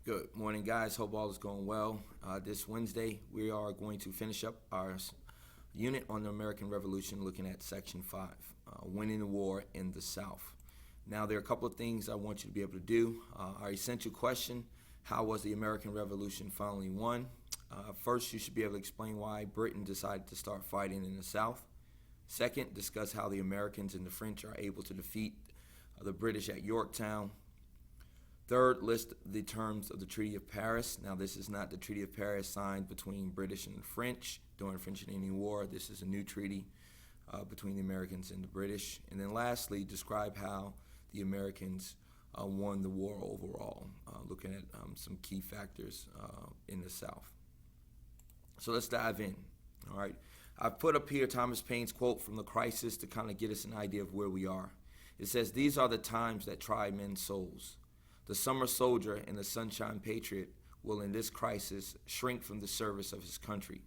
Good morning, guys. Hope all is going well. This Wednesday, we are going to finish up our unit on the American Revolution, looking at Section 5, Winning the War in the South. Now, there are a couple of things I want you to be able to do. Our essential question: how was the American Revolution finally won? First, you should be able to explain why Britain decided to start fighting in the South. Second, discuss how the Americans and the French are able to defeat the British at Yorktown. Third, list the terms of the Treaty of Paris. Now, this is not the Treaty of Paris signed between British and the French during the French and Indian War. This is a new treaty between the Americans and the British. And then lastly, describe how the Americans won the war overall, looking at some key factors in the South. So let's dive in. All right. I've put up here Thomas Paine's quote from The Crisis to kind of get us an idea of where we are. It says, "These are the times that try men's souls. The summer soldier and the sunshine patriot will in this crisis shrink from the service of his country.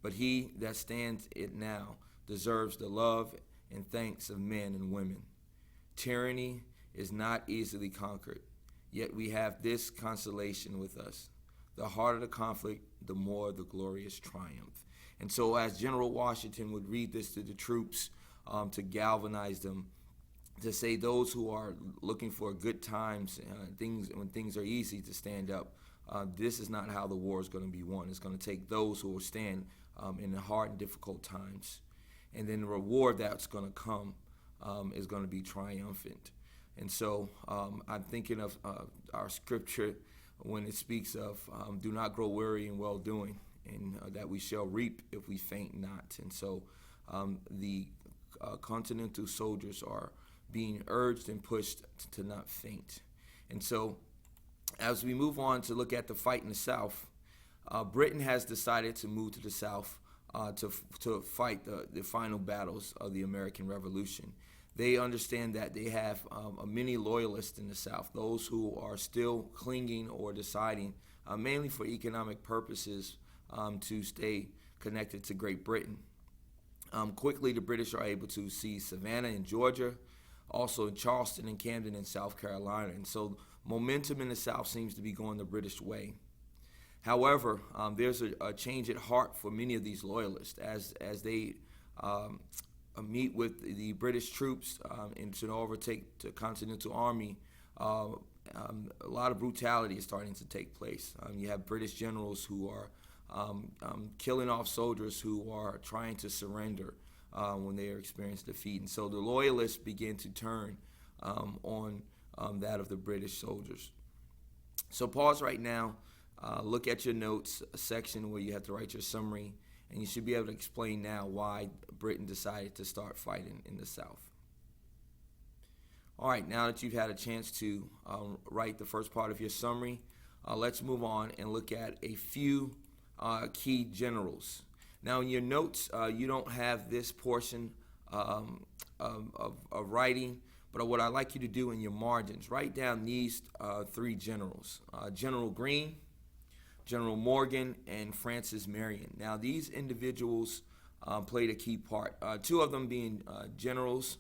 But he that stands it now deserves the love and thanks of men and women. Tyranny is not easily conquered, yet we have this consolation with us. The harder the conflict, the more the glorious triumph." And so as General Washington would read this to the troops to galvanize them, to say those who are looking for good times, things when things are easy, to stand up. This is not how the war is going to be won. It's going to take those who will stand in the hard and difficult times. And then the reward that's going to come is going to be triumphant. And so I'm thinking of our scripture when it speaks of do not grow weary in well-doing, and that we shall reap if we faint not. And so the continental soldiers are being urged and pushed to not faint. And so as we move on to look at the fight in the South, Britain has decided to move to the South to fight the final battles of the American Revolution. They understand that they have many loyalists in the South, those who are still clinging or deciding, mainly for economic purposes, to stay connected to Great Britain. Quickly, the British are able to seize Savannah in Georgia, also in Charleston and Camden in South Carolina. And so momentum in the South seems to be going the British way. However, there's a change at heart for many of these loyalists as they meet with the British troops and to overtake the Continental Army. A lot of brutality is starting to take place. You have British generals who are killing off soldiers who are trying to surrender when they are experiencing defeat. And so the loyalists begin to turn on that of the British soldiers. So pause right now, look at your notes section where you have to write your summary, and you should be able to explain now why Britain decided to start fighting in the South. All right, now that you've had a chance to write the first part of your summary, let's move on and look at a few key generals. Now, in your notes, you don't have this portion of writing, but what I'd like you to do in your margins, write down these three generals: General Greene, General Morgan, and Francis Marion. Now, these individuals played a key part, two of them being generals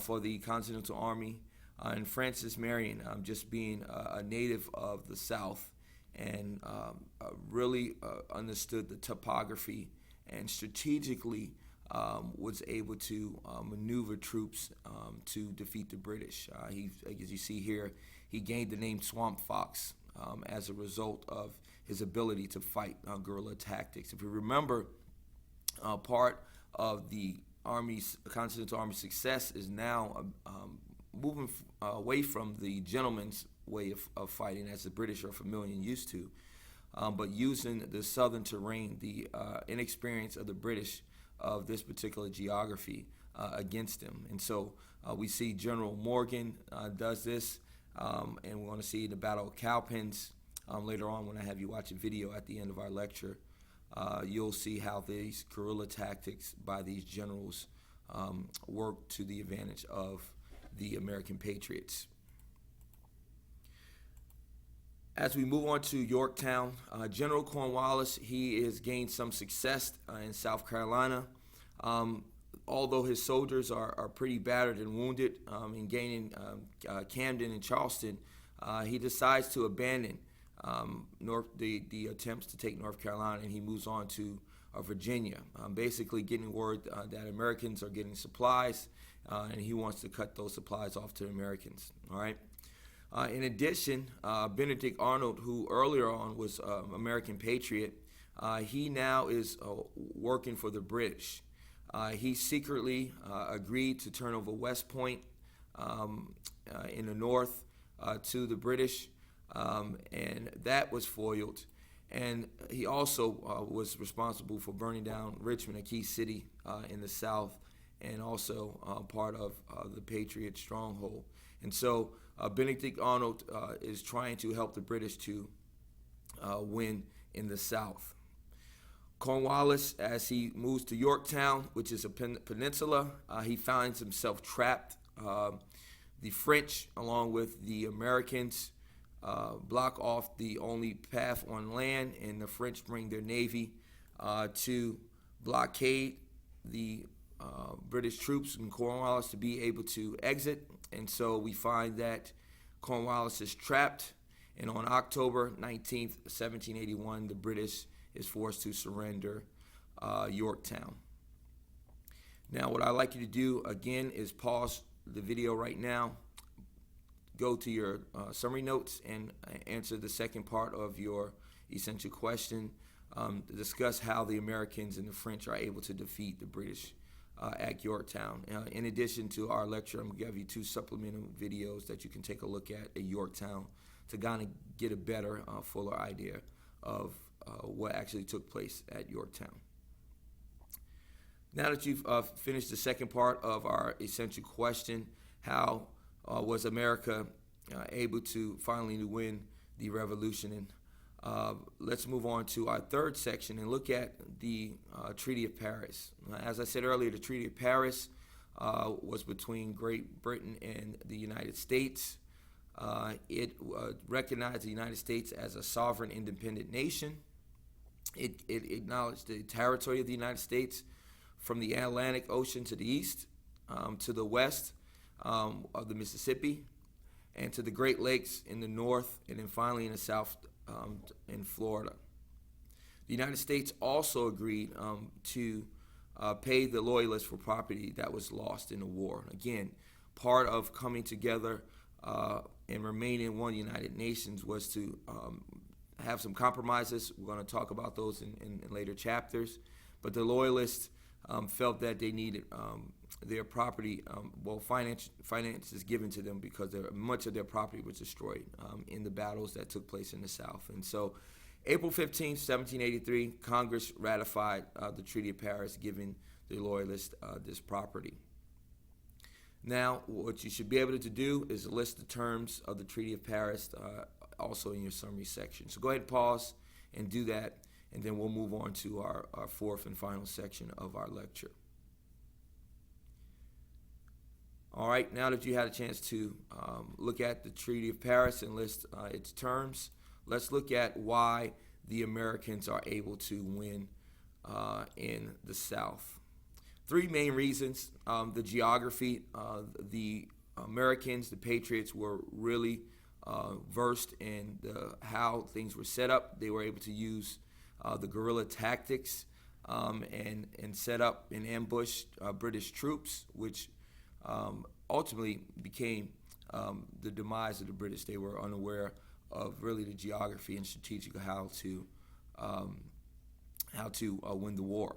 for the Continental Army, and Francis Marion just being a native of the South and really understood the topography and strategically was able to maneuver troops to defeat the British. As you see here, he gained the name Swamp Fox as a result of his ability to fight guerrilla tactics. If you remember, part of the Continental Army's success is now moving away from the gentleman's way of fighting, as the British are familiar and used to, but using the southern terrain, the inexperience of the British of this particular geography against them. And so we see General Morgan does this, and we're going to see the Battle of Cowpens later on when I have you watch a video at the end of our lecture. You'll see how these guerrilla tactics by these generals work to the advantage of the American patriots. As we move on to Yorktown, General Cornwallis, he has gained some success in South Carolina. Although his soldiers are pretty battered and wounded in gaining Camden and Charleston, he decides to abandon the attempts to take North Carolina, and he moves on to Virginia, basically getting word that Americans are getting supplies, and he wants to cut those supplies off to Americans. All right. In addition, Benedict Arnold, who earlier on was American patriot, he now is working for the British. He secretly agreed to turn over West Point in the north to the British, and that was foiled. And he also was responsible for burning down Richmond, a key city in the South, and also part of the Patriot stronghold. And so Benedict Arnold is trying to help the British to win in the South. Cornwallis, as he moves to Yorktown, which is a peninsula, he finds himself trapped. The French, along with the Americans, block off the only path on land, and the French bring their navy to blockade the British troops in Cornwallis to be able to exit. And so we find that Cornwallis is trapped, and on October 19th, 1781, the British is forced to surrender Yorktown. Now, what I'd like you to do, again, is pause the video right now, go to your summary notes, and answer the second part of your essential question, to discuss how the Americans and the French are able to defeat the British at Yorktown. In addition to our lecture, I'm going to give you 2 supplemental videos that you can take a look at Yorktown to kind of get a better, fuller idea of what actually took place at Yorktown. Now that you've finished the second part of our essential question, how was America able to finally win the revolution? And let's move on to our third section and look at the Treaty of Paris. As I said earlier, the Treaty of Paris was between Great Britain and the United States. It recognized the United States as a sovereign, independent nation. It acknowledged the territory of the United States from the Atlantic Ocean to the east, to the west of the Mississippi, and to the Great Lakes in the north, and then finally in the south in Florida. The United States also agreed to pay the Loyalists for property that was lost in the war. Again, part of coming together and remaining one United Nations was to have some compromises. We're going to talk about those in later chapters. But the Loyalists felt that they needed their property, finances given to them because much of their property was destroyed in the battles that took place in the South. And so April 15, 1783, Congress ratified the Treaty of Paris, giving the Loyalists this property. Now, what you should be able to do is list the terms of the Treaty of Paris also in your summary section. So go ahead and pause and do that, and then we'll move on to our fourth and final section of our lecture. All right, now that you had a chance to look at the Treaty of Paris and list its terms, let's look at why the Americans are able to win in the South. 3 main reasons. The geography. The Americans, the Patriots, were really versed in how things were set up. They were able to use the guerrilla tactics and set up and ambush British troops, which ultimately became the demise of the British. They were unaware of really the geography and strategic of how to win the war.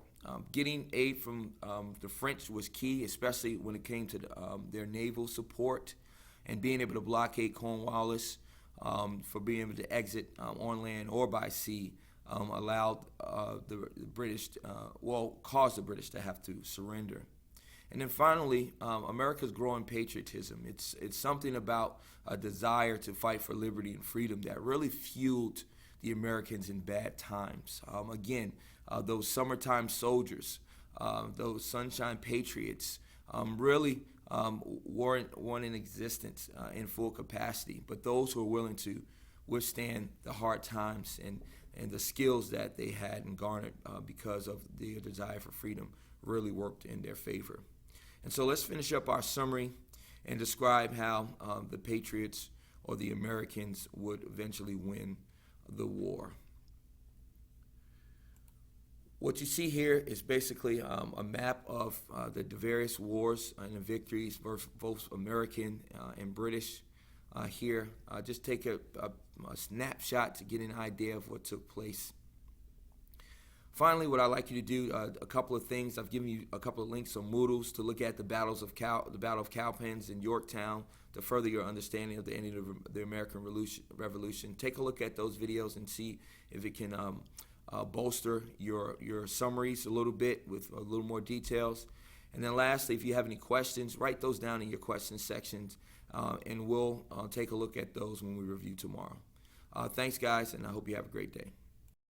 Getting aid from the French was key, especially when it came to their naval support, and being able to blockade Cornwallis for being able to exit on land or by sea allowed the British, caused the British to have to surrender. And then finally, America's growing patriotism. It's something about a desire to fight for liberty and freedom that really fueled the Americans in bad times. Again, those summertime soldiers, those sunshine patriots, really weren't in existence in full capacity. But those who were willing to withstand the hard times and the skills that they had and garnered because of their desire for freedom really worked in their favor. And so let's finish up our summary and describe how the Patriots or the Americans would eventually win the war. What you see here is basically a map of the various wars and the victories, both American and British here. Just take a snapshot to get an idea of what took place. Finally, what I'd like you to do, a couple of things. I've given you a couple of links on Moodles to look at the Battle of Cowpens in Yorktown to further your understanding of the ending of the American Revolution. Take a look at those videos and see if it can bolster your summaries a little bit with a little more details. And then lastly, if you have any questions, write those down in your question sections, and we'll take a look at those when we review tomorrow. Thanks, guys, and I hope you have a great day.